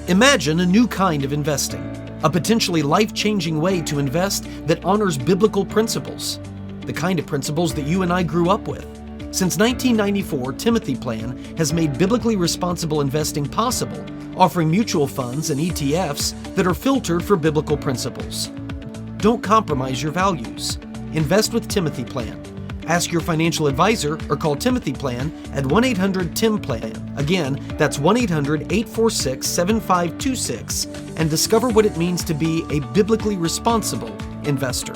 Imagine a new kind of investing, a potentially life-changing way to invest that honors biblical principles, the kind of principles that you and I grew up with. Since 1994, Timothy Plan has made biblically responsible investing possible, offering mutual funds and ETFs that are filtered for biblical principles. Don't compromise your values. Invest with Timothy Plan. Ask your financial advisor or call Timothy Plan at 1-800-TIM-PLAN. Again, that's 1-800-846-7526 and discover what it means to be a biblically responsible investor.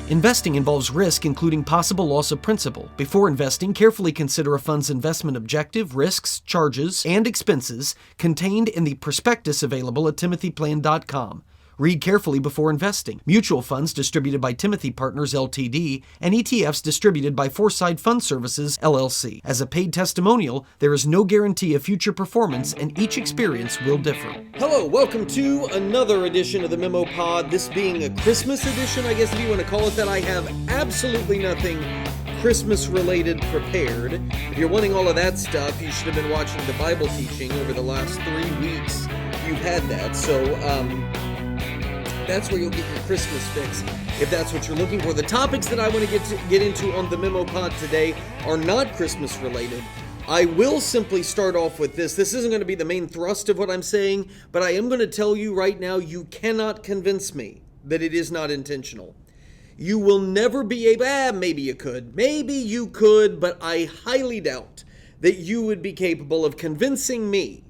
Investing involves risk, including possible loss of principal. Before investing, carefully consider a fund's investment objective, risks, charges, and expenses contained in the prospectus available at timothyplan.com. Read carefully before investing. Mutual funds distributed by Timothy Partners Ltd. and ETFs distributed by Foresight Fund Services LLC. As a paid testimonial, there is no guarantee of future performance and each experience will differ. Hello, welcome to another edition of the MemoPOD. This being a Christmas edition, I guess if you want to call it that. I have absolutely nothing Christmas related prepared. If you're wanting all of that stuff, you should have been watching the Bible teaching over the last 3 weeks. You've had that, so that's where you'll get your Christmas fix, if that's what you're looking for. The topics that I want to get into on the MemoPod today are not Christmas related. I will simply start off with this. This isn't going to be the main thrust of what I'm saying, but I am going to tell you right now, you cannot convince me that it is not intentional. You will never be able, maybe you could, but I highly doubt that you would be capable of convincing me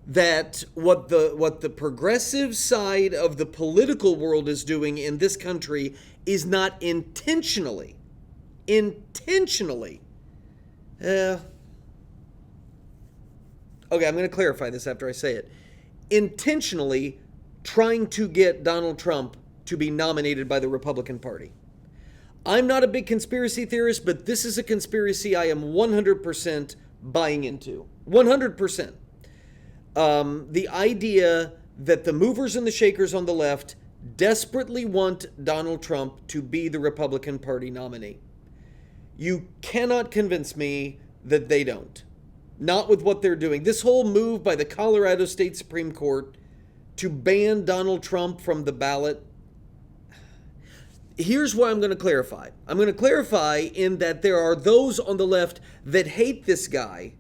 that what the progressive side of the political world is doing in this country is not intentionally, okay, I'm going to clarify this after I say it, intentionally trying to get Donald Trump to be nominated by the Republican Party. I'm not a big conspiracy theorist, but this is a conspiracy I am 100% buying into. 100%. The idea that the movers and the shakers on the left desperately want Donald Trump to be the Republican Party nominee. You cannot convince me that they don't. Not with what they're doing. This whole move by the Colorado State Supreme Court to ban Donald Trump from the ballot. Here's what I'm going to clarify. I'm going to clarify in that there are those on the left that hate this guy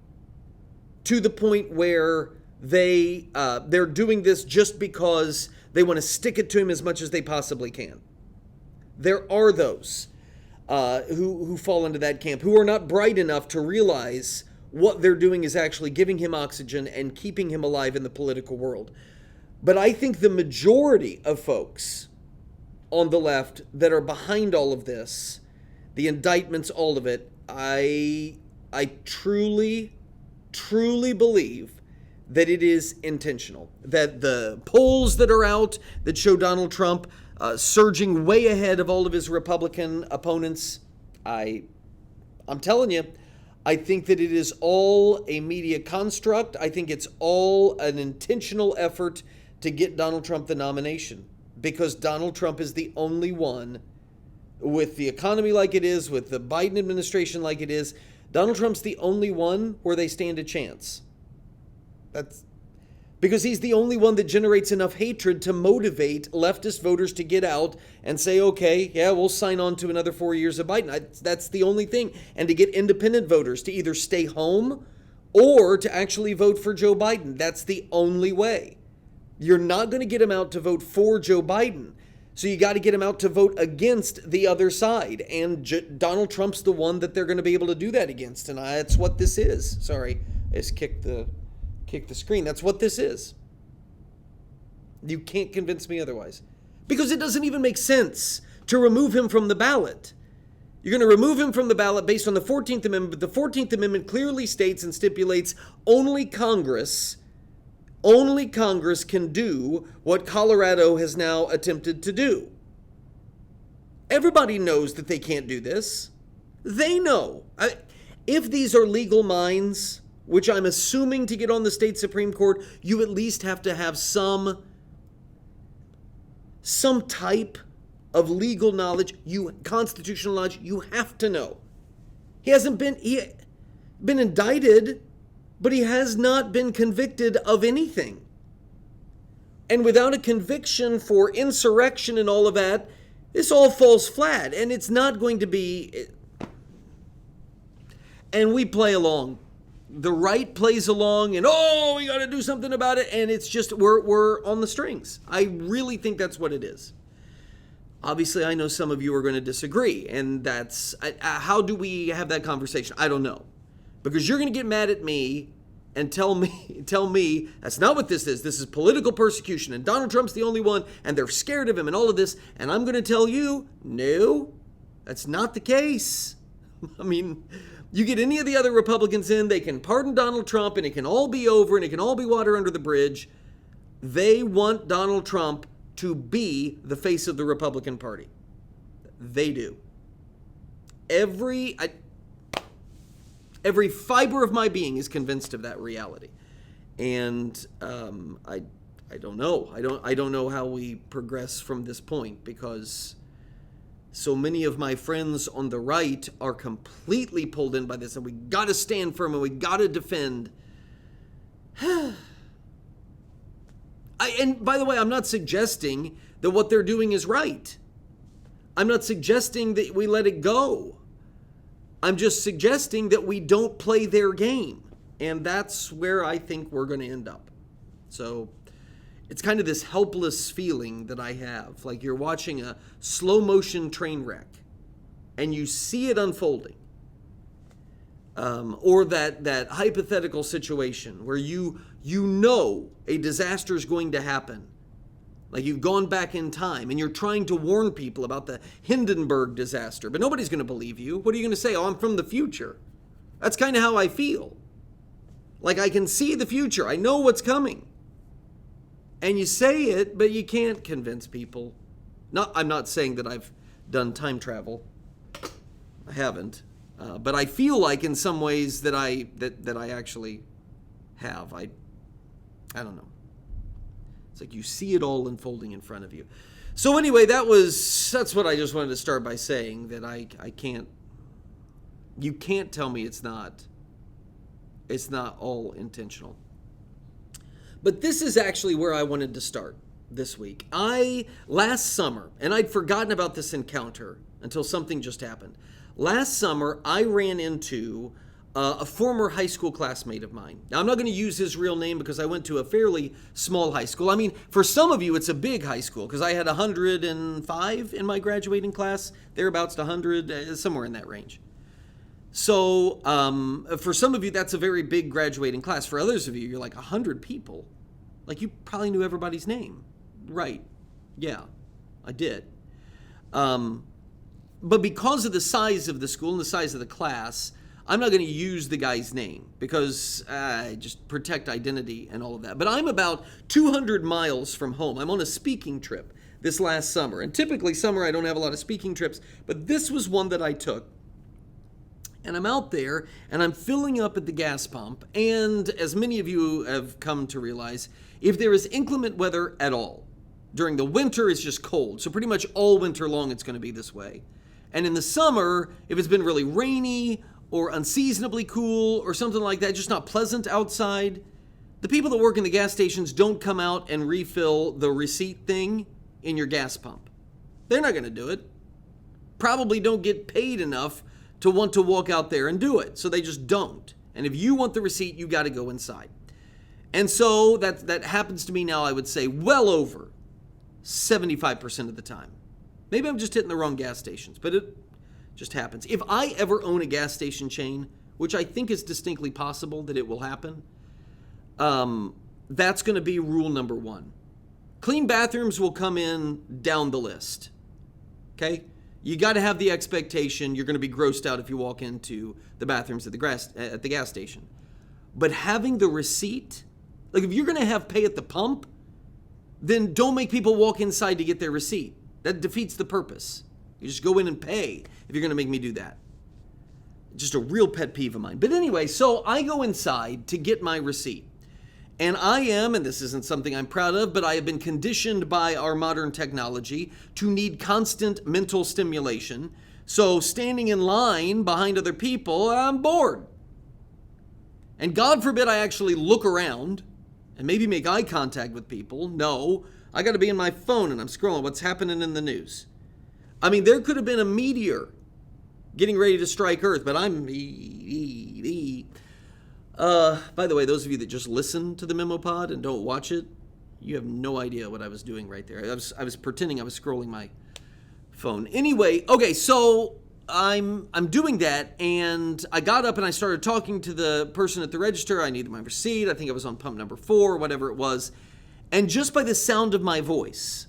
to the point where they're doing this just because they want to stick it to him as much as they possibly can. There are those who fall into that camp, who are not bright enough to realize what they're doing is actually giving him oxygen and keeping him alive in the political world. But I think the majority of folks on the left that are behind all of this, the indictments, all of it, I truly believe that it is intentional, that the polls that are out that show Donald Trump surging way ahead of all of his Republican opponents, I'm telling you, I think that it is all a media construct. I think it's all an intentional effort to get Donald Trump the nomination, because Donald Trump is the only one, with the economy like it is, with the Biden administration like it is, Donald Trump's the only one where they stand a chance. That's because he's the only one that generates enough hatred to motivate leftist voters to get out and say, okay, yeah, we'll sign on to another 4 years of Biden. That's the only thing. And to get independent voters to either stay home or to actually vote for Joe Biden. That's the only way. You're not going to get them out to vote for Joe Biden. So you got to get them out to vote against the other side. And Donald Trump's the one that they're going to be able to do that against. And that's what this is. Sorry, I just kicked the screen. That's what this is. You can't convince me otherwise. Because it doesn't even make sense to remove him from the ballot. You're going to remove him from the ballot based on the 14th Amendment, but the 14th Amendment clearly states and stipulates only Congress can do what Colorado has now attempted to do. Everybody knows that they can't do this. They know. If these are legal minds, which I'm assuming to get on the state Supreme Court, you at least have to have some type of legal knowledge, constitutional knowledge. You have to know. He hasn't been indicted, but he has not been convicted of anything. And without a conviction for insurrection and all of that, this all falls flat. And it's not going to be... And we play along. The right plays along and, oh, we got to do something about it. And it's just, we're on the strings. I really think that's what it is. Obviously, I know some of you are going to disagree. And that's, how do we have that conversation? I don't know. Because you're going to get mad at me and tell me that's not what this is. This is political persecution. And Donald Trump's the only one. And they're scared of him and all of this. And I'm going to tell you, no, that's not the case. I mean... You get any of the other Republicans in, they can pardon Donald Trump and it can all be over and it can all be water under the bridge. They want Donald Trump to be the face of the Republican Party. They do. Every fiber of my being is convinced of that reality. And I don't know. I don't know how we progress from this point because... So many of my friends on the right are completely pulled in by this, and we got to stand firm and we got to defend. And by the way, I'm not suggesting that what they're doing is right. I'm not suggesting that we let it go. I'm just suggesting that we don't play their game. And that's where I think we're going to end up. So... It's kind of this helpless feeling that I have, like you're watching a slow motion train wreck and you see it unfolding. Or that hypothetical situation where you know a disaster is going to happen. Like you've gone back in time and you're trying to warn people about the Hindenburg disaster, but nobody's going to believe you. What are you going to say? Oh, I'm from the future. That's kind of how I feel. Like I can see the future. I know what's coming. And you say it, but you can't convince people. I'm not saying that I've done time travel. I haven't. But I feel like in some ways that I actually have. I don't know. It's like you see it all unfolding in front of you. So anyway, that's what I just wanted to start by saying, that I can't, you can't tell me it's not all intentional. But this is actually where I wanted to start this week. Last summer, and I'd forgotten about this encounter until something just happened. Last summer, I ran into a former high school classmate of mine. Now, I'm not going to use his real name because I went to a fairly small high school. I mean, for some of you, it's a big high school because I had 105 in my graduating class, thereabouts to 100, somewhere in that range. So for some of you, that's a very big graduating class. For others of you, you're like 100 people. Like you probably knew everybody's name. Right. Yeah, I did. But because of the size of the school and the size of the class, I'm not going to use the guy's name because just protect identity and all of that. But I'm about 200 miles from home. I'm on a speaking trip this last summer. And typically summer, I don't have a lot of speaking trips, but this was one that I took. And I'm out there, and I'm filling up at the gas pump. And as many of you have come to realize, if there is inclement weather at all, during the winter, it's just cold. So pretty much all winter long, it's going to be this way. And in the summer, if it's been really rainy or unseasonably cool or something like that, just not pleasant outside, the people that work in the gas stations don't come out and refill the receipt thing in your gas pump. They're not going to do it. Probably don't get paid enough to want to walk out there and do it. So they just don't. And if you want the receipt, you got to go inside. And so that happens to me now, I would say, well over 75% of the time. Maybe I'm just hitting the wrong gas stations, but it just happens. If I ever own a gas station chain, which I think is distinctly possible that it will happen, that's going to be rule number one. Clean bathrooms will come in down the list. Okay? You got to have the expectation you're going to be grossed out if you walk into the bathrooms at the gas station. But having the receipt, like if you're going to have pay at the pump, then don't make people walk inside to get their receipt. That defeats the purpose. You just go in and pay if you're going to make me do that. Just a real pet peeve of mine. But anyway, so I go inside to get my receipt. And I am, and this isn't something I'm proud of, but I have been conditioned by our modern technology to need constant mental stimulation. So standing in line behind other people, I'm bored. And God forbid I actually look around and maybe make eye contact with people. No, I got to be in my phone and I'm scrolling what's happening in the news. I mean, there could have been a meteor getting ready to strike Earth, but I'm... by the way, those of you that just listen to the MemoPOD and don't watch it, you have no idea what I was doing right there. I was pretending I was scrolling my phone. Anyway, okay, so I'm doing that, and I got up and I started talking to the person at the register. I needed my receipt. I think I was on pump number 4, whatever it was. And just by the sound of my voice,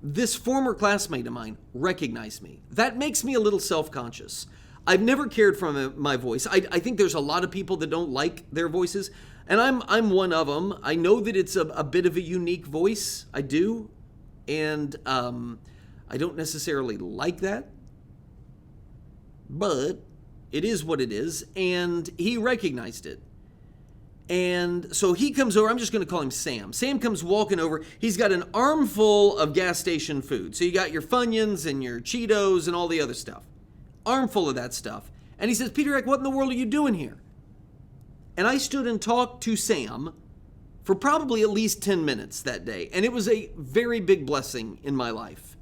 this former classmate of mine recognized me. That makes me a little self-conscious. I've never cared for my voice. I think there's a lot of people that don't like their voices, and I'm one of them. I know that it's a bit of a unique voice. I do, and I don't necessarily like that, but it is what it is, and he recognized it. And so he comes over. I'm just going to call him Sam. Sam comes walking over. He's got an armful of gas station food. So you got your Funyuns and your Cheetos and all the other stuff. Armful of that stuff. And he says, Peter Eck, what in the world are you doing here? And I stood and talked to Sam for probably at least 10 minutes that day. And it was a very big blessing in my life.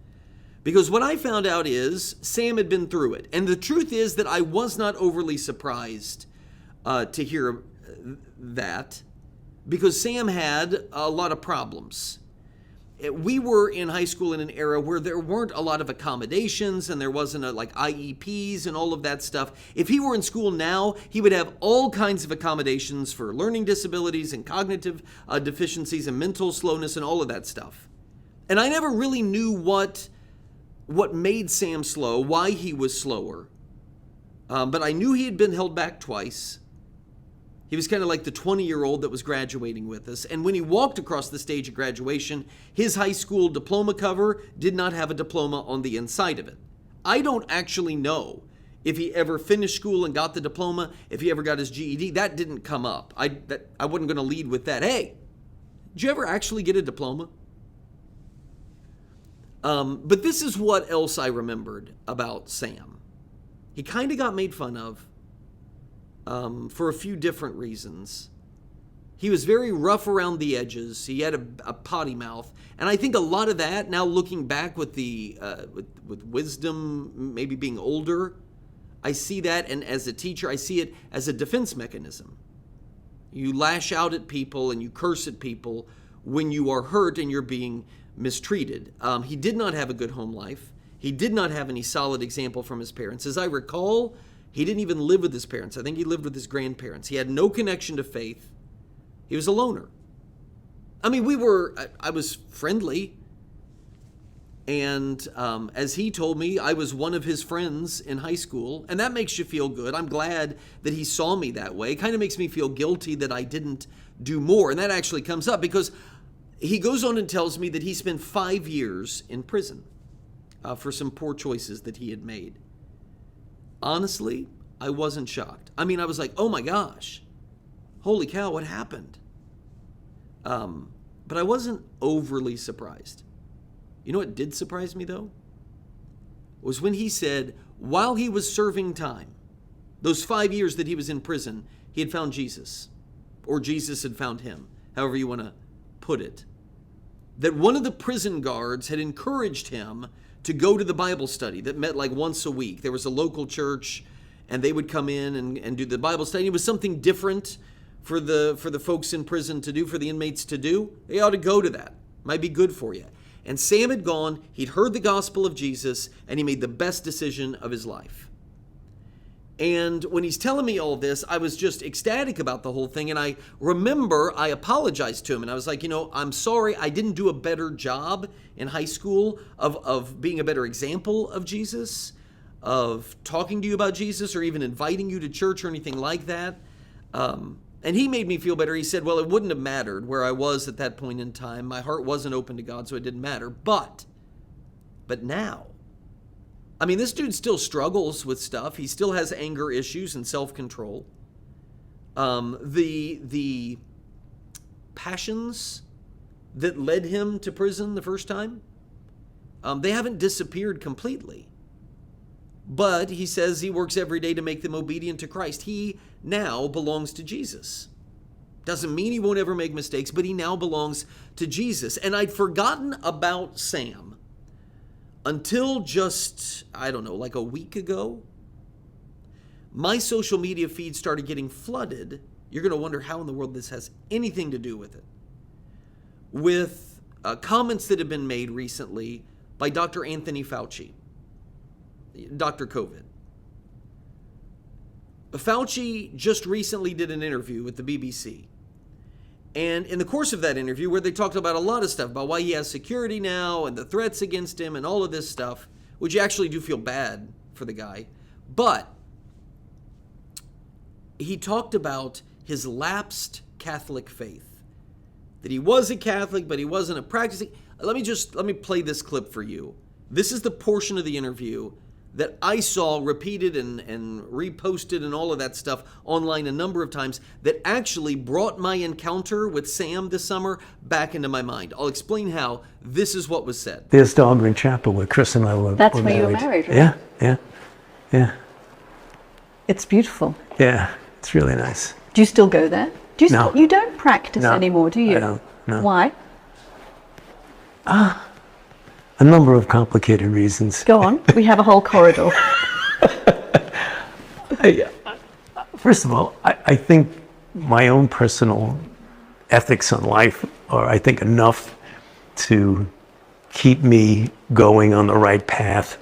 Because what I found out is Sam had been through it. And the truth is that I was not overly surprised to hear that, because Sam had a lot of problems. We were in high school in an era where there weren't a lot of accommodations, and there wasn't like IEPs and all of that stuff. If he were in school now, he would have all kinds of accommodations for learning disabilities and cognitive deficiencies and mental slowness and all of that stuff. And I never really knew what made Sam slow, why he was slower. But I knew he had been held back twice. He was kind of like the 20-year-old that was graduating with us. And when he walked across the stage at graduation, his high school diploma cover did not have a diploma on the inside of it. I don't actually know if he ever finished school and got the diploma, if he ever got his GED. That didn't come up. I wasn't going to lead with that. Hey, did you ever actually get a diploma? But this is what else I remembered about Sam. He kind of got made fun of. For a few different reasons. He was very rough around the edges. He had a potty mouth. And I think a lot of that, now looking back with with wisdom, maybe being older, I see that, and as a teacher, I see it as a defense mechanism. You lash out at people and you curse at people when you are hurt and you're being mistreated. He did not have a good home life. He did not have any solid example from his parents. As I recall, he didn't even live with his parents. I think he lived with his grandparents. He had no connection to faith. He was a loner. I mean, I was friendly. And as he told me, I was one of his friends in high school. And that makes you feel good. I'm glad that he saw me that way. It kind of makes me feel guilty that I didn't do more. And that actually comes up because he goes on and tells me that he spent 5 years in prison for some poor choices that he had made. Honestly, I wasn't shocked. I mean, I was like, oh my gosh, holy cow, what happened? But I wasn't overly surprised. You know what did surprise me, though? Was when he said, while he was serving time, those 5 years that he was in prison, he had found Jesus, or Jesus had found him, however you want to put it. That one of the prison guards had encouraged him to go to the Bible study that met like once a week. There was a local church, and they would come in and do the Bible study. It was something different for the folks in prison to do, for the inmates to do. They ought to go to that. Might be good for you. And Sam had gone, he'd heard the gospel of Jesus, and he made the best decision of his life. And when he's telling me all this, I was just ecstatic about the whole thing. And I remember I apologized to him. And I was like, I'm sorry, I didn't do a better job in high school of being a better example of Jesus, of talking to you about Jesus, or even inviting you to church or anything like that. And he made me feel better. He said, well, it wouldn't have mattered where I was at that point in time. My heart wasn't open to God, so it didn't matter. But now, I mean, this dude still struggles with stuff. He still has anger issues and self-control. The passions that led him to prison the first time, they haven't disappeared completely. But he says he works every day to make them obedient to Christ. He now belongs to Jesus. Doesn't mean he won't ever make mistakes, but he now belongs to Jesus. And I'd forgotten about Sam until just, I don't know, like a week ago. My social media feed started getting flooded. You're going to wonder how in the world this has anything to do with it. With comments that have been made recently by Dr. Anthony Fauci, Dr. COVID. Fauci just recently did an interview with the BBC. And in the course of that interview, where they talked about a lot of stuff, about why he has security now and the threats against him and all of this stuff, which you actually do feel bad for the guy. But he talked about his lapsed Catholic faith. That he was a Catholic, but he wasn't a practicing. Let me play this clip for you. This is the portion of the interview that I saw repeated and reposted and all of that stuff online a number of times that actually brought my encounter with Sam this summer back into my mind. I'll explain how. This is what was said. There's Dahlgren Chapel where Chris and I were That's were where married. you were married, right? Yeah. It's beautiful. Yeah, it's really nice. Do you still go there? No. You don't practice No, anymore, do you? I don't, no. Why? A number of complicated reasons. Go on. We have a whole corridor. First of all, I think my own personal ethics on life are, I think, enough to keep me going on the right path.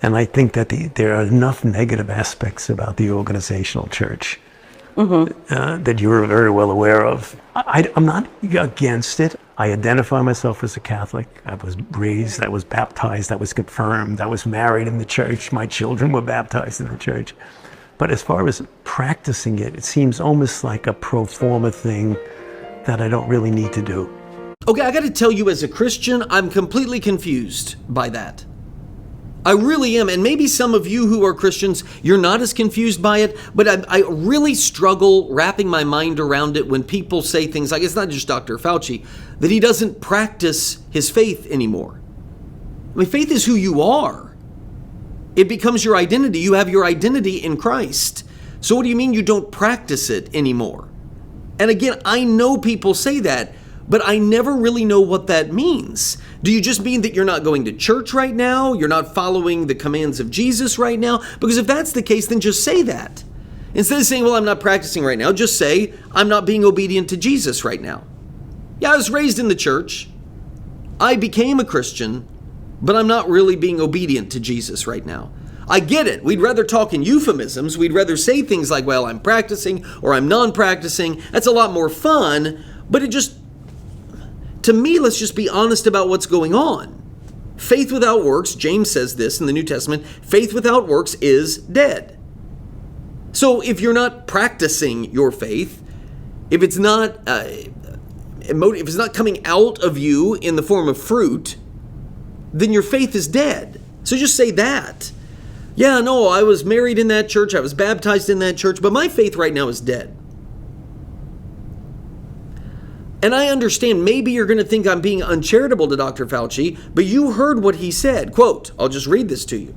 And I think that there are enough negative aspects about the organizational church that you're very well aware of. I'm not against it. I identify myself as a Catholic. I was raised, I was baptized, I was confirmed, I was married in the church. My children were baptized in the church. But as far as practicing it, it seems almost like a pro forma thing that I don't really need to do. Okay, I got to tell you, as a Christian, I'm completely confused by that. I really am. And maybe some of you who are Christians, you're not as confused by it, but I really struggle wrapping my mind around it when people say things like, it's not just Dr. Fauci, that he doesn't practice his faith anymore. I mean, faith is who you are. It becomes your identity. You have your identity in Christ. So what do you mean you don't practice it anymore? And again, I know people say that, but I never really know what that means. Do you just mean that you're not going to church right now? You're not following the commands of Jesus right now? Because if that's the case, then just say that. Instead of saying, well, I'm not practicing right now, just say, I'm not being obedient to Jesus right now. Yeah, I was raised in the church. I became a Christian, but I'm not really being obedient to Jesus right now. I get it. We'd rather talk in euphemisms. We'd rather say things like, well, I'm practicing or I'm non-practicing. That's a lot more fun, but it just, to me, let's just be honest about what's going on. Faith without works, James says this in the New Testament, faith without works is dead. So if you're not practicing your faith, if it's not coming out of you in the form of fruit, then your faith is dead. So just say that. Yeah, no, I was married in that church, I was baptized in that church, but my faith right now is dead. And I understand maybe you're going to think I'm being uncharitable to Dr. Fauci, but you heard what he said. Quote, I'll just read this to you.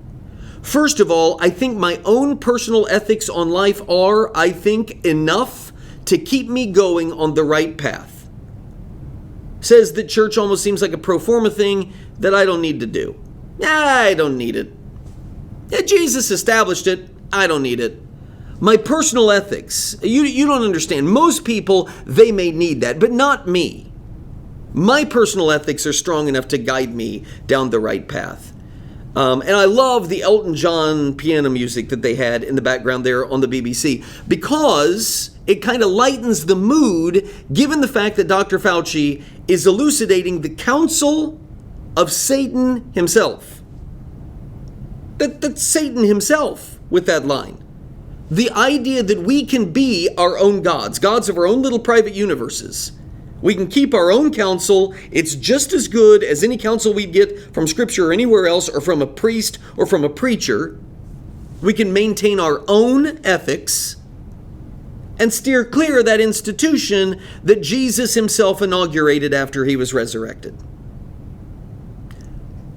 First of all, I think my own personal ethics on life are, I think, enough to keep me going on the right path. Says that church almost seems like a pro forma thing that I don't need to do. I don't need it. Yeah, Jesus established it. I don't need it. My personal ethics, you don't understand. Most people, they may need that, but not me. My personal ethics are strong enough to guide me down the right path. And I love the Elton John piano music that they had in the background there on the BBC, because it kind of lightens the mood, given the fact that Dr. Fauci is elucidating the counsel of Satan himself. That's Satan himself with that line. The idea that we can be our own gods of our own little private universes. We can keep our own counsel. It's just as good as any counsel we'd get from Scripture or anywhere else, or from a priest or from a preacher. We can maintain our own ethics and steer clear of that institution that Jesus himself inaugurated after he was resurrected.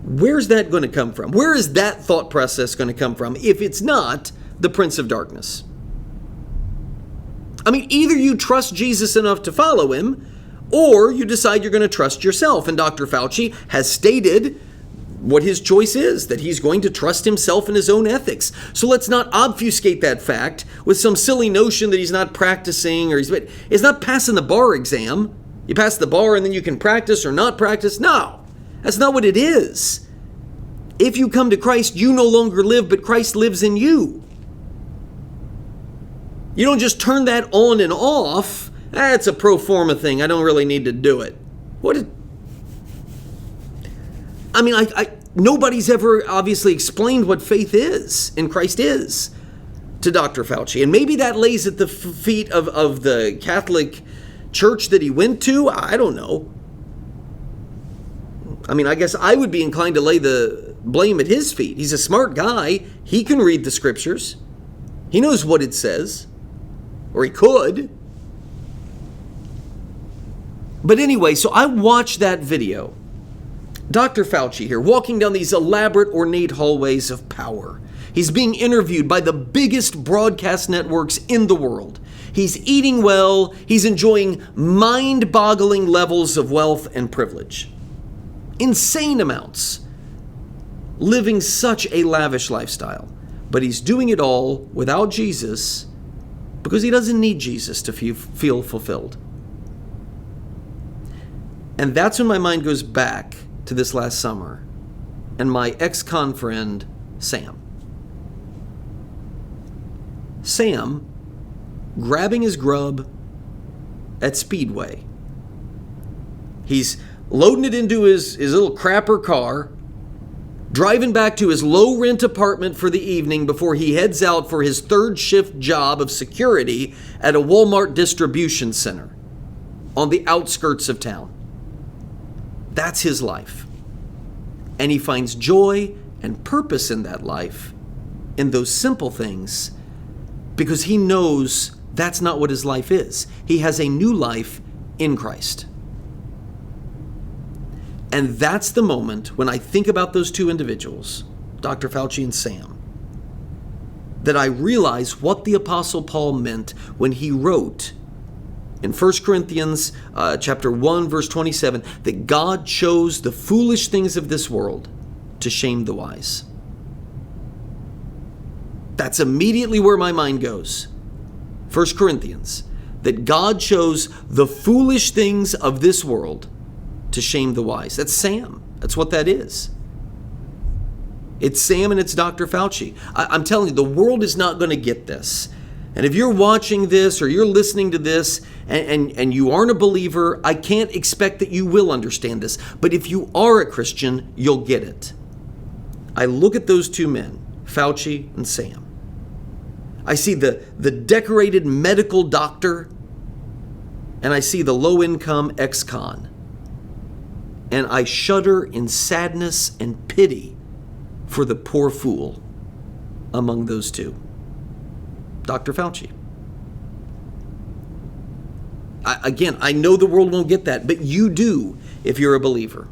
Where's that going to come from? Where is that thought process going to come from if it's not the Prince of Darkness? I mean, either you trust Jesus enough to follow him, or you decide you're going to trust yourself. And Dr. Fauci has stated what his choice is, that he's going to trust himself and his own ethics. So let's not obfuscate that fact with some silly notion that he's not practicing or he's not passing the bar exam. You pass the bar and then you can practice or not practice. No, that's not what it is. If you come to Christ, you no longer live, but Christ lives in you. You don't just turn that on and off. That's a pro forma thing. I don't really need to do it. Nobody's ever obviously explained what faith is in Christ is to Dr. Fauci. And maybe that lays at the feet of the Catholic church that he went to. I don't know. I mean, I guess I would be inclined to lay the blame at his feet. He's a smart guy. He can read the scriptures. He knows what it says. Or he could. But anyway, so I watched that video. Dr. Fauci here, walking down these elaborate, ornate hallways of power. He's being interviewed by the biggest broadcast networks in the world. He's eating well. He's enjoying mind-boggling levels of wealth and privilege. Insane amounts. Living such a lavish lifestyle. But he's doing it all without Jesus because he doesn't need Jesus to feel fulfilled. And that's when my mind goes back to this last summer and my ex-con friend, Sam. Sam grabbing his grub at Speedway. He's loading it into his little crapper car, driving back to his low-rent apartment for the evening before he heads out for his third shift job of security at a Walmart distribution center on the outskirts of town. That's his life. And he finds joy and purpose in that life, in those simple things, because he knows that's not what his life is. He has a new life in Christ. And that's the moment when I think about those two individuals, Dr. Fauci and Sam, that I realize what the Apostle Paul meant when he wrote in 1 Corinthians chapter 1, verse 27, that God chose the foolish things of this world to shame the wise. That's immediately where my mind goes. 1 Corinthians, that God chose the foolish things of this world to shame the wise. That's Sam. That's what that is. It's Sam and it's Dr. Fauci. I'm telling you, the world is not going to get this. And if you're watching this or you're listening to this and you aren't a believer, I can't expect that you will understand this. But if you are a Christian, you'll get it. I look at those two men, Fauci and Sam. I see the decorated medical doctor, and I see the low-income ex-con. And I shudder in sadness and pity for the poor fool among those two. Dr. Fauci. I know the world won't get that, but you do if you're a believer.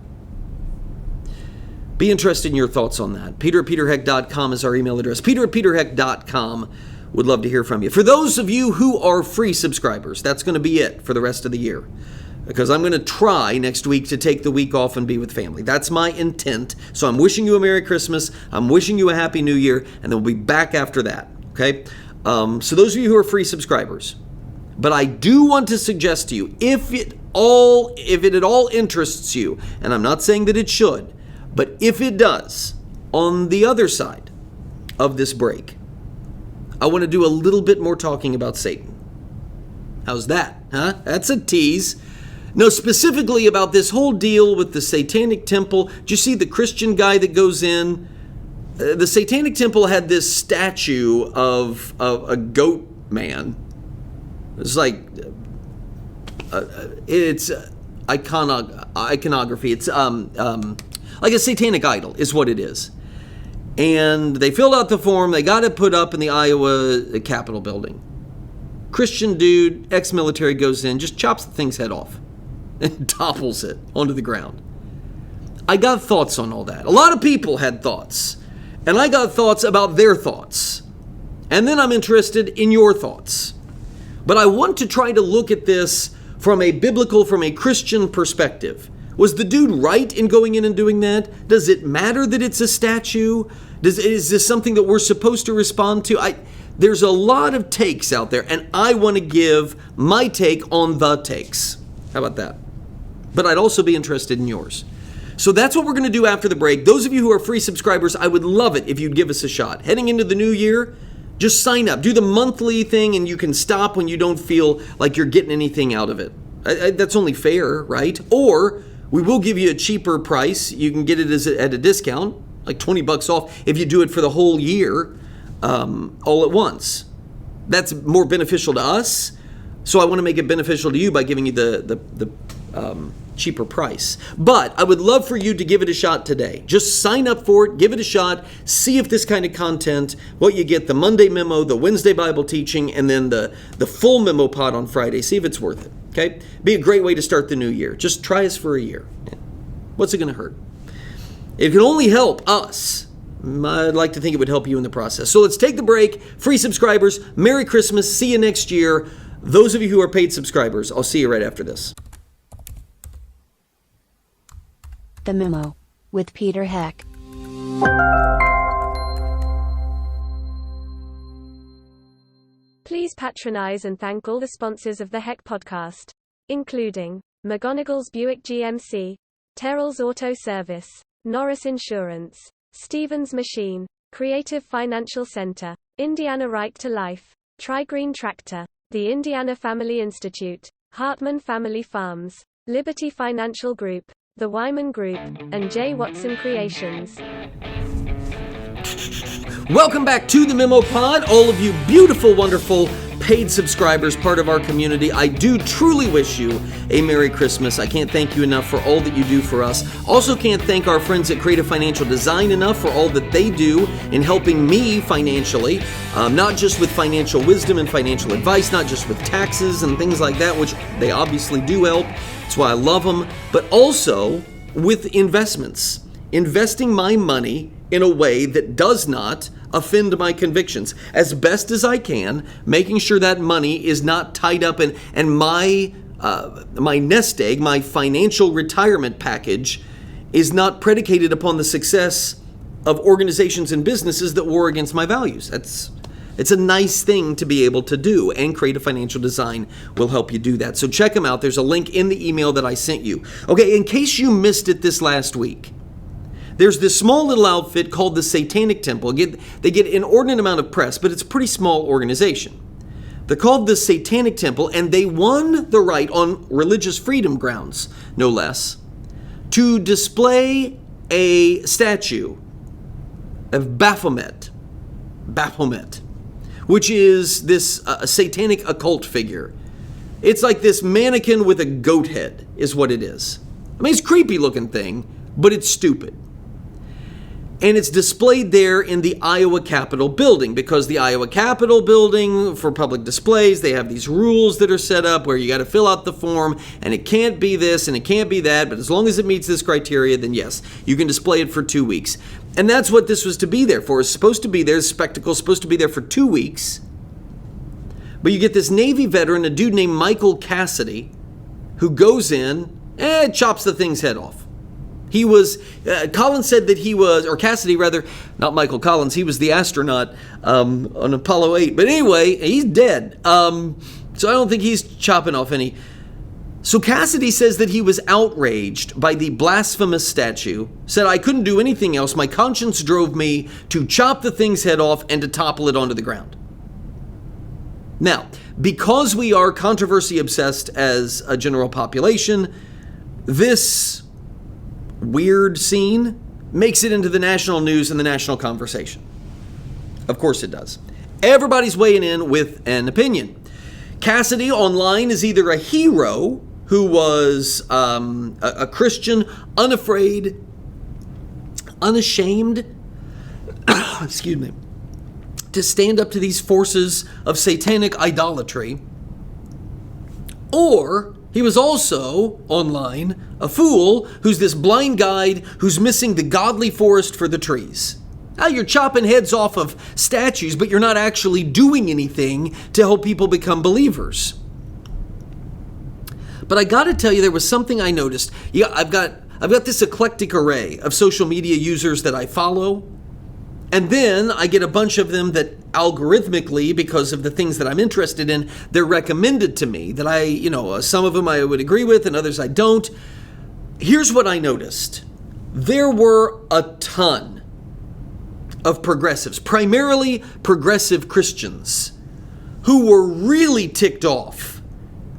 Be interested in your thoughts on that. Peter@peterheck.com is our email address. Peter@peterheck.com. Would love to hear from you. For those of you who are free subscribers, that's going to be it for the rest of the year. Because I'm going to try next week to take the week off and be with family. That's my intent. So I'm wishing you a Merry Christmas. I'm wishing you a Happy New Year. And then we'll be back after that. Okay? So those of you who are free subscribers. But I do want to suggest to you, if it at all interests you, and I'm not saying that it should, but if it does, on the other side of this break, I want to do a little bit more talking about Satan. How's that? Huh? That's a tease. No, specifically about this whole deal with the Satanic Temple. Did you see the Christian guy that goes in? The Satanic Temple had this statue of a goat man. It's like, it's iconography. It's like a satanic idol is what it is. And they filled out the form. They got it put up in the Iowa Capitol building. Christian dude, ex-military, goes in, just chops the thing's head off and topples it onto the ground. I got thoughts on all that. A lot of people had thoughts. And I got thoughts about their thoughts. And then I'm interested in your thoughts. But I want to try to look at this from a biblical, from a Christian perspective. Was the dude right in going in and doing that? Does it matter that it's a statue? Is this something that we're supposed to respond to? There's a lot of takes out there, and I want to give my take on the takes. How about that? But I'd also be interested in yours. So that's what we're going to do after the break. Those of you who are free subscribers, I would love it if you'd give us a shot. Heading into the new year, just sign up. Do the monthly thing, and you can stop when you don't feel like you're getting anything out of it. That's only fair, right? Or we will give you a cheaper price. You can get it at a discount, like $20 off, if you do it for the whole year all at once. That's more beneficial to us. So I want to make it beneficial to you by giving you the cheaper price. But I would love for you to give it a shot today. Just sign up for it, give it a shot, see if this kind of content, what you get, the Monday memo, the Wednesday Bible teaching, and then the full MemoPOD on Friday. See if it's worth it, okay? Be a great way to start the new year. Just try us for a year. What's it going to hurt? It can only help us. I'd like to think it would help you in the process. So let's take the break. Free subscribers, Merry Christmas. See you next year. Those of you who are paid subscribers, I'll see you right after this. The Memo with Peter Heck. Please patronize and thank all the sponsors of the Heck podcast, including McGonagall's Buick GMC, Terrell's Auto Service, Norris Insurance, Stevens Machine, Creative Financial Center, Indiana Right to Life, Tri-Green Tractor, the Indiana Family Institute, Hartman Family Farms, Liberty Financial Group, the Wyman Group, and J. Watson Creations. Welcome back to the MemoPOD, all of you beautiful, wonderful paid subscribers, part of our community. I do truly wish you a Merry Christmas. I can't thank you enough for all that you do for us. Also can't thank our friends at Creative Financial Design enough for all that they do in helping me financially, not just with financial wisdom and financial advice, not just with taxes and things like that, which they obviously do help. That's why I love them, but also with investments, investing my money in a way that does not offend my convictions as best as I can, making sure that money is not tied up in, and my nest egg, my financial retirement package is not predicated upon the success of organizations and businesses that war against my values. It's a nice thing to be able to do, and Creative Financial Design will help you do that. So check them out. There's a link in the email that I sent you. Okay, in case you missed it this last week, there's this small little outfit called the Satanic Temple. They get an inordinate amount of press, but it's a pretty small organization. They're called the Satanic Temple, and they won the right on religious freedom grounds, no less, to display a statue of Baphomet, which is this satanic occult figure. It's like this mannequin with a goat head is what it is. I mean, it's a creepy looking thing, but it's stupid. And it's displayed there in the Iowa Capitol building, because the Iowa Capitol building, for public displays, they have these rules that are set up where you got to fill out the form, and it can't be this and it can't be that, but as long as it meets this criteria, then yes, you can display it for 2 weeks. And that's what this was to be there for. It's supposed to be there, the spectacle is supposed to be there for 2 weeks. But you get this Navy veteran, a dude named Michael Cassidy, who goes in and chops the thing's head off. He was, Collins said that he was, or Cassidy rather, not Michael Collins, he was the astronaut on Apollo 8. But anyway, he's dead. So I don't think he's chopping off any. So Cassidy says that he was outraged by the blasphemous statue, said, I couldn't do anything else. My conscience drove me to chop the thing's head off and to topple it onto the ground. Now, because we are controversy obsessed as a general population, this weird scene makes it into the national news and the national conversation. Of course it does. Everybody's weighing in with an opinion. Cassidy online is either a hero who was a Christian, unafraid, unashamed, excuse me, to stand up to these forces of satanic idolatry, or he was also, online, a fool who's this blind guide who's missing the godly forest for the trees. You're chopping heads off of statues, but you're not actually doing anything to help people become believers. But I got to tell you, there was something I noticed. Yeah, I've got this eclectic array of social media users that I follow. And then I get a bunch of them that algorithmically, because of the things that I'm interested in, they're recommended to me that some of them I would agree with and others I don't. Here's what I noticed. There were a ton of progressives, primarily progressive Christians, who were really ticked off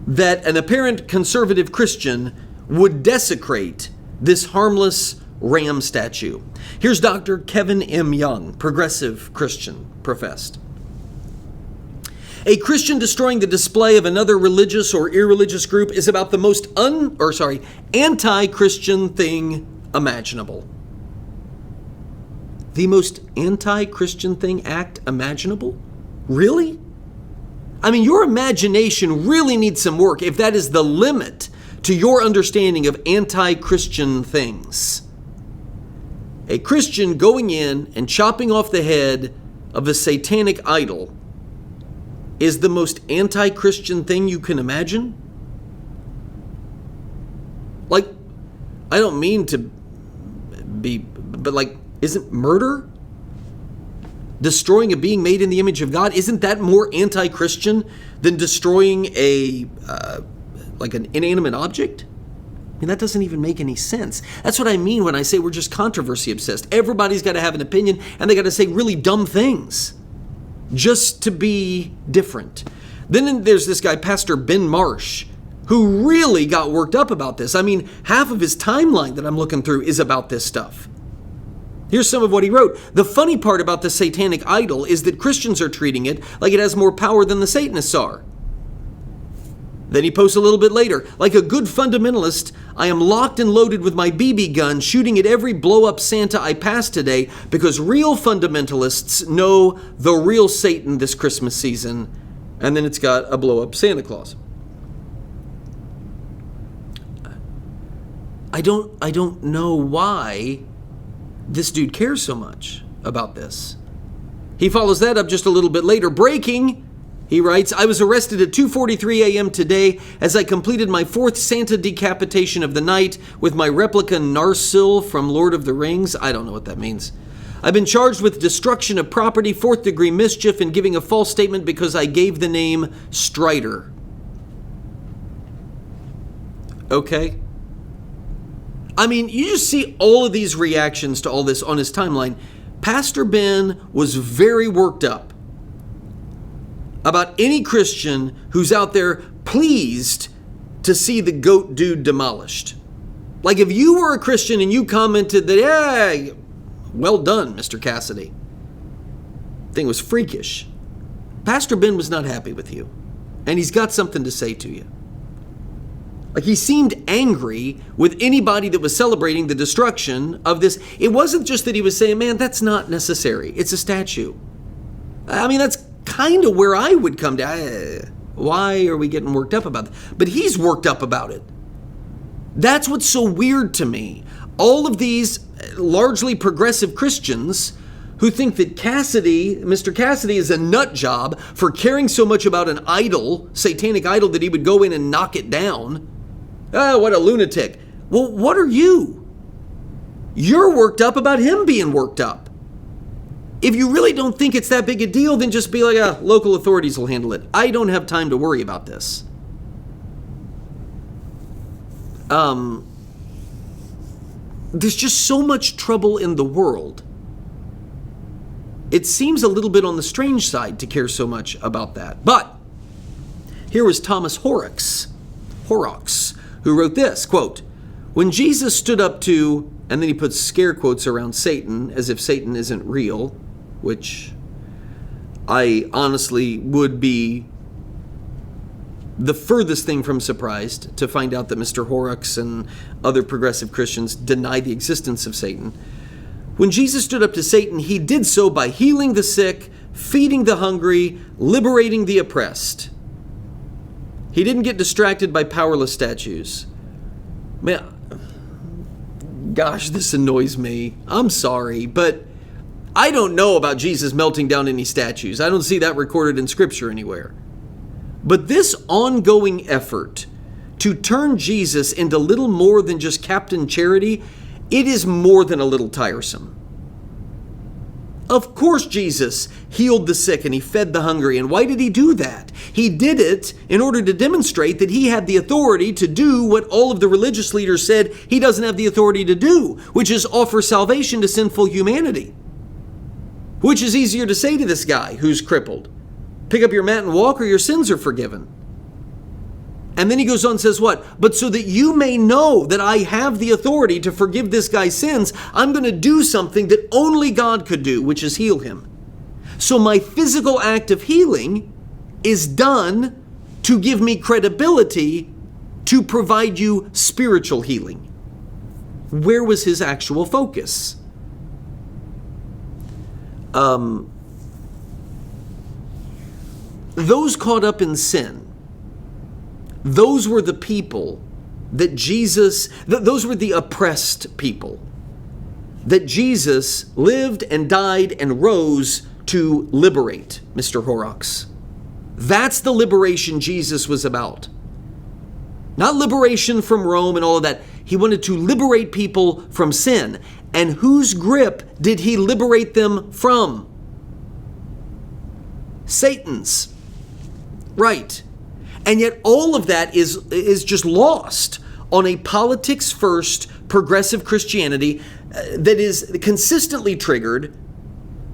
that an apparent conservative Christian would desecrate this harmless ram statue. Here's Dr. Kevin M. Young, progressive Christian, professed. A Christian destroying the display of another religious or irreligious group is about the most anti-Christian thing imaginable. The most anti-Christian act imaginable? Really? I mean, your imagination really needs some work if that is the limit to your understanding of anti-Christian things. A Christian going in and chopping off the head of a satanic idol is the most anti-Christian thing you can imagine? Like, I don't mean to be, but like, isn't murder? Destroying a being made in the image of God, isn't that more anti-Christian than destroying an inanimate object? I mean, that doesn't even make any sense. That's what I mean when I say we're just controversy obsessed. Everybody's got to have an opinion, and they got to say really dumb things just to be different. Then there's this guy, Pastor Ben Marsh, who really got worked up about this. I mean, half of his timeline that I'm looking through is about this stuff. Here's some of what he wrote. The funny part about the satanic idol is that Christians are treating it like it has more power than the Satanists are. Then he posts a little bit later, like a good fundamentalist, I am locked and loaded with my BB gun, shooting at every blow-up Santa I pass today because real fundamentalists know the real Satan this Christmas season. And then it's got a blow-up Santa Claus. I don't know why this dude cares so much about this. He follows that up just a little bit later. Breaking, he writes, I was arrested at 2:43 a.m. today as I completed my fourth Santa decapitation of the night with my replica Narsil from Lord of the Rings. I don't know what that means. I've been charged with destruction of property, fourth-degree mischief, and giving a false statement because I gave the name Strider. Okay. I mean, you just see all of these reactions to all this on his timeline. Pastor Ben was very worked up about any Christian who's out there pleased to see the goat dude demolished. Like if you were a Christian and you commented that, yeah, well done, Mr. Cassidy. Thing was freakish. Pastor Ben was not happy with you, and he's got something to say to you. Like he seemed angry with anybody that was celebrating the destruction of this. It wasn't just that he was saying, man, that's not necessary. It's a statue. I mean, that's kind of where I would come to. Why are we getting worked up about that? But he's worked up about it. That's what's so weird to me. All of these largely progressive Christians who think that Mr. Cassidy is a nut job for caring so much about an idol, satanic idol, that he would go in and knock it down. Oh, what a lunatic. Well, what are you? You're worked up about him being worked up. If you really don't think it's that big a deal, then just be like, local authorities will handle it. I don't have time to worry about this. There's just so much trouble in the world. It seems a little bit on the strange side to care so much about that. But here was Thomas Horrocks, who wrote this, quote, when Jesus stood up to, and then he puts scare quotes around Satan as if Satan isn't real, which I honestly would be the furthest thing from surprised to find out that Mr. Horrocks and other progressive Christians deny the existence of Satan. When Jesus stood up to Satan, he did so by healing the sick, feeding the hungry, liberating the oppressed. He didn't get distracted by powerless statues. Man, gosh, this annoys me. I'm sorry, but I don't know about Jesus melting down any statues. I don't see that recorded in Scripture anywhere. But this ongoing effort to turn Jesus into little more than just Captain Charity, it is more than a little tiresome. Of course Jesus healed the sick and he fed the hungry. And why did he do that? He did it in order to demonstrate that he had the authority to do what all of the religious leaders said he doesn't have the authority to do, which is offer salvation to sinful humanity. Which is easier to say to this guy who's crippled? Pick up your mat and walk, or your sins are forgiven. And then he goes on and says what? But so that you may know that I have the authority to forgive this guy's sins, I'm going to do something that only God could do, which is heal him. So my physical act of healing is done to give me credibility to provide you spiritual healing. Where was his actual focus? Those caught up in sin, those were the people that Jesus, those were the oppressed people that Jesus lived and died and rose to liberate, Mr. Horrocks. That's the liberation Jesus was about. Not liberation from Rome and all of that. He wanted to liberate people from sin. And whose grip did he liberate them from? Satan's. Right. And yet all of that is just lost on a politics-first progressive Christianity that is consistently triggered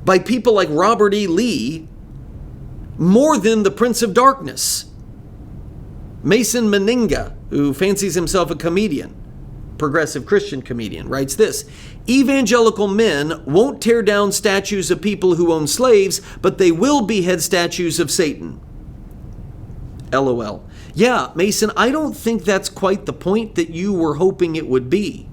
by people like Robert E. Lee more than the Prince of Darkness. Mason Meninga, who fancies himself a comedian, progressive Christian comedian, writes this: evangelical men won't tear down statues of people who own slaves, but they will behead statues of Satan. LOL. Yeah, Mason, I don't think that's quite the point that you were hoping it would be.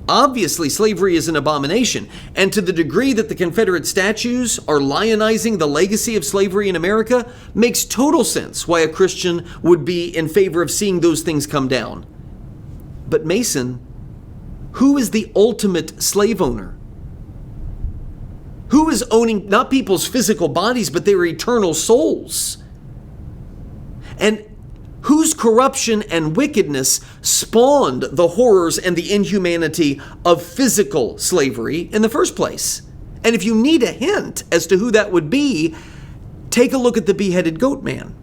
Obviously, slavery is an abomination, and to the degree that the Confederate statues are lionizing the legacy of slavery in America, makes total sense why a Christian would be in favor of seeing those things come down. But Mason, who is the ultimate slave owner? Who is owning not people's physical bodies, but their eternal souls? And whose corruption and wickedness spawned the horrors and the inhumanity of physical slavery in the first place? And if you need a hint as to who that would be, take a look at the beheaded goat man.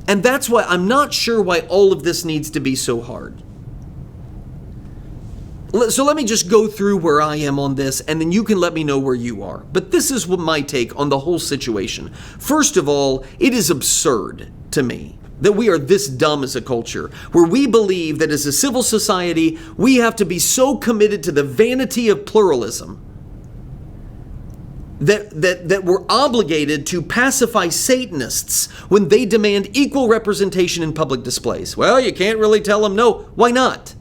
And that's why I'm not sure why all of this needs to be so hard. So let me just go through where I am on this, and then you can let me know where you are. But this is what my take on the whole situation. First of all, it is absurd to me that we are this dumb as a culture, where we believe that as a civil society, we have to be so committed to the vanity of pluralism that we're obligated to pacify Satanists when they demand equal representation in public displays. Well, you can't really tell them no. Why not?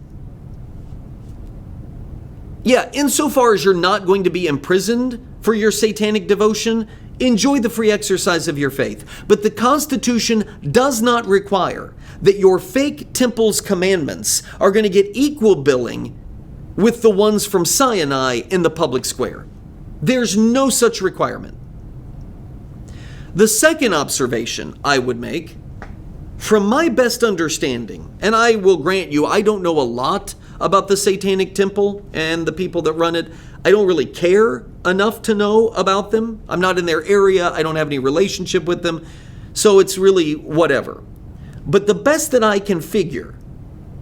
Yeah, insofar as you're not going to be imprisoned for your satanic devotion, enjoy the free exercise of your faith. But the Constitution does not require that your fake temple's commandments are going to get equal billing with the ones from Sinai in the public square. There's no such requirement. The second observation I would make, from my best understanding, and I will grant you, I don't know a lot about the Satanic Temple and the people that run it. I don't really care enough to know about them. I'm not in their area. I don't have any relationship with them. So it's really whatever. But the best that I can figure,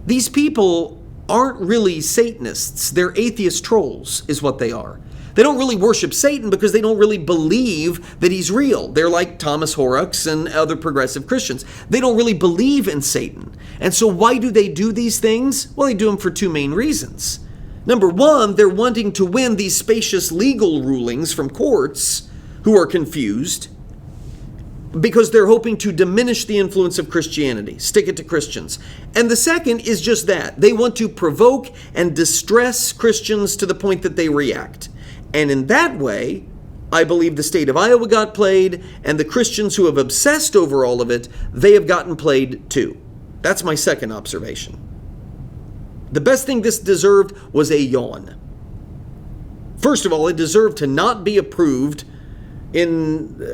these people aren't really Satanists. They're atheist trolls is what they are. They don't really worship Satan because they don't really believe that he's real. They're like Thomas Horrocks and other progressive Christians. They don't really believe in Satan. And so why do they do these things? Well, they do them for two main reasons. Number one, they're wanting to win these spacious legal rulings from courts who are confused because they're hoping to diminish the influence of Christianity, stick it to Christians. And the second is just that. They want to provoke and distress Christians to the point that they react. And in that way, I believe the state of Iowa got played, and the Christians who have obsessed over all of it, they have gotten played too. That's my second observation. The best thing this deserved was a yawn. First of all, it deserved to not be approved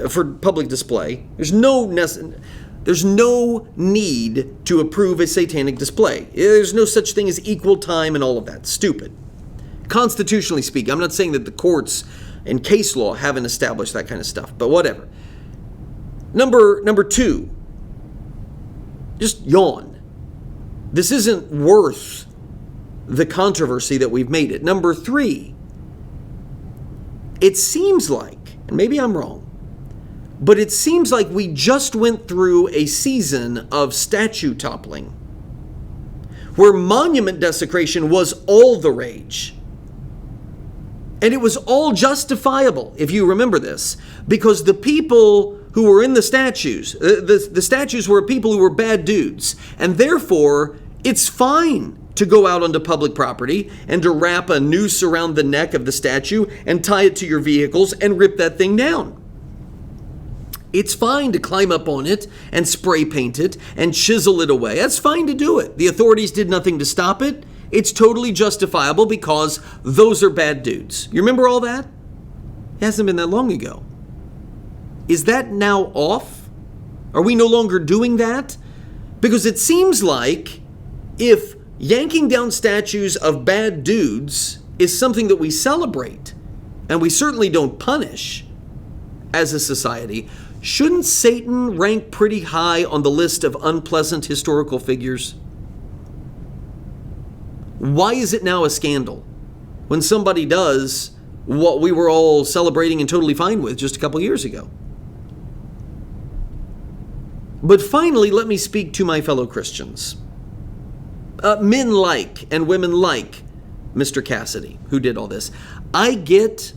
for public display. There's no need to approve a satanic display. There's no such thing as equal time and all of that. Stupid. Constitutionally speaking, I'm not saying that the courts and case law haven't established that kind of stuff, but whatever. Number two, just yawn. This isn't worth the controversy that we've made it. Number three, it seems like, and maybe I'm wrong, but it seems like we just went through a season of statue toppling where monument desecration was all the rage. And it was all justifiable, if you remember this, because the people who were in the statues, the statues were people who were bad dudes, and therefore it's fine to go out onto public property and to wrap a noose around the neck of the statue and tie it to your vehicles and rip that thing down. It's fine to climb up on it and spray paint it and chisel it away. That's fine to do it. The authorities did nothing to stop it. It's totally justifiable because those are bad dudes. You remember all that? It hasn't been that long ago. Is that now off? Are we no longer doing that? Because it seems like if yanking down statues of bad dudes is something that we celebrate, and we certainly don't punish as a society, shouldn't Satan rank pretty high on the list of unpleasant historical figures? Why is it now a scandal when somebody does what we were all celebrating and totally fine with just a couple years ago? But finally, let me speak to my fellow Christians. Men like and women like Mr. Cassidy, who did all this. I get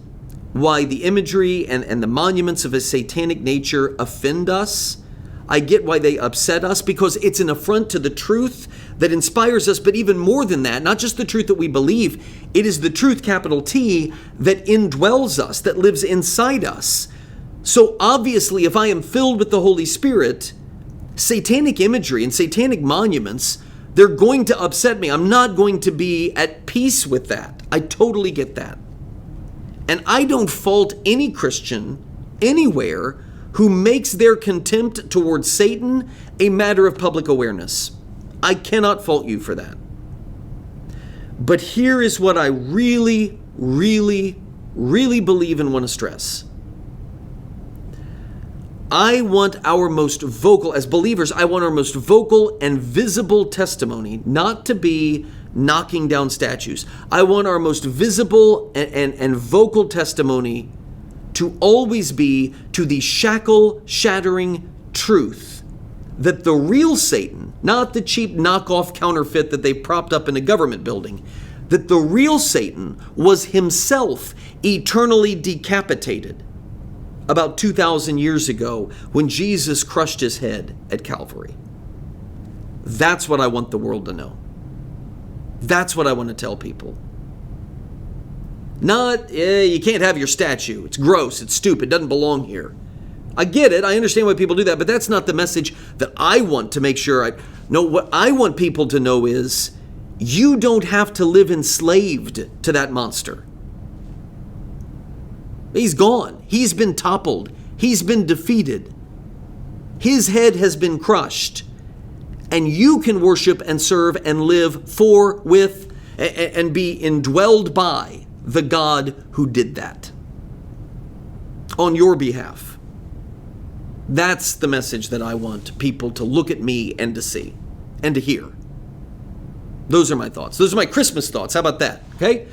why the imagery and the monuments of a satanic nature offend us. I get why they upset us, because it's an affront to the truth that inspires us, but even more than that, not just the truth that we believe, it is the truth, capital T, that indwells us, that lives inside us. So obviously, if I am filled with the Holy Spirit, satanic imagery and satanic monuments, they're going to upset me. I'm not going to be at peace with that. I totally get that. And I don't fault any Christian anywhere who makes their contempt towards Satan a matter of public awareness. I cannot fault you for that. But here is what I really, really, really believe and want to stress. I want our most vocal, as believers, I want our most vocal and visible testimony not to be knocking down statues. I want our most visible and vocal testimony to always be to the shackle-shattering truth that the real Satan, not the cheap knockoff counterfeit that they propped up in a government building, that the real Satan was himself eternally decapitated about 2,000 years ago when Jesus crushed his head at Calvary. That's what I want the world to know. That's what I want to tell people. Not, you can't have your statue. It's gross. It's stupid. It doesn't belong here. I get it. I understand why people do that, but that's not the message that I want to make sure. No, what I want people to know is you don't have to live enslaved to that monster. He's gone. He's been toppled. He's been defeated. His head has been crushed. And you can worship and serve and live for, with, and be indwelled by the God who did that on your behalf. That's the message that I want people to look at me and to see and to hear. Those are my thoughts. Those are my Christmas thoughts. How about that? Okay?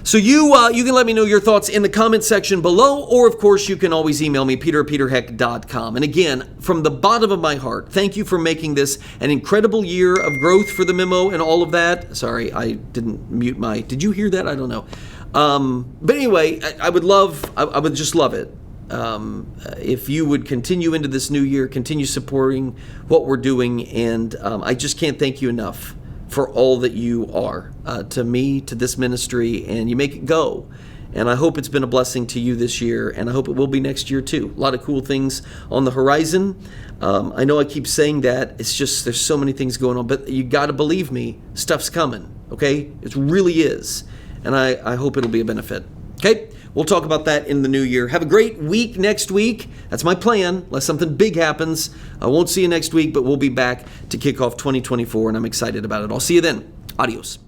So you can let me know your thoughts in the comment section below, or of course you can always email me, peter@peterheck.com. And again, from the bottom of my heart, thank you for making this an incredible year of growth for the memo and all of that. Sorry, I didn't mute did you hear that? I don't know. But anyway, I would just love it if you would continue into this new year, continue supporting what we're doing, and I just can't thank you enough for all that you are to me, to this ministry, and you make it go. And I hope it's been a blessing to you this year, and I hope it will be next year too. A lot of cool things on the horizon. I know I keep saying that. It's just there's so many things going on, but you got to believe me, stuff's coming, okay? It really is. And I hope it'll be a benefit. Okay, we'll talk about that in the new year. Have a great week next week. That's my plan, unless something big happens. I won't see you next week, but we'll be back to kick off 2024, and I'm excited about it. I'll see you then. Adios.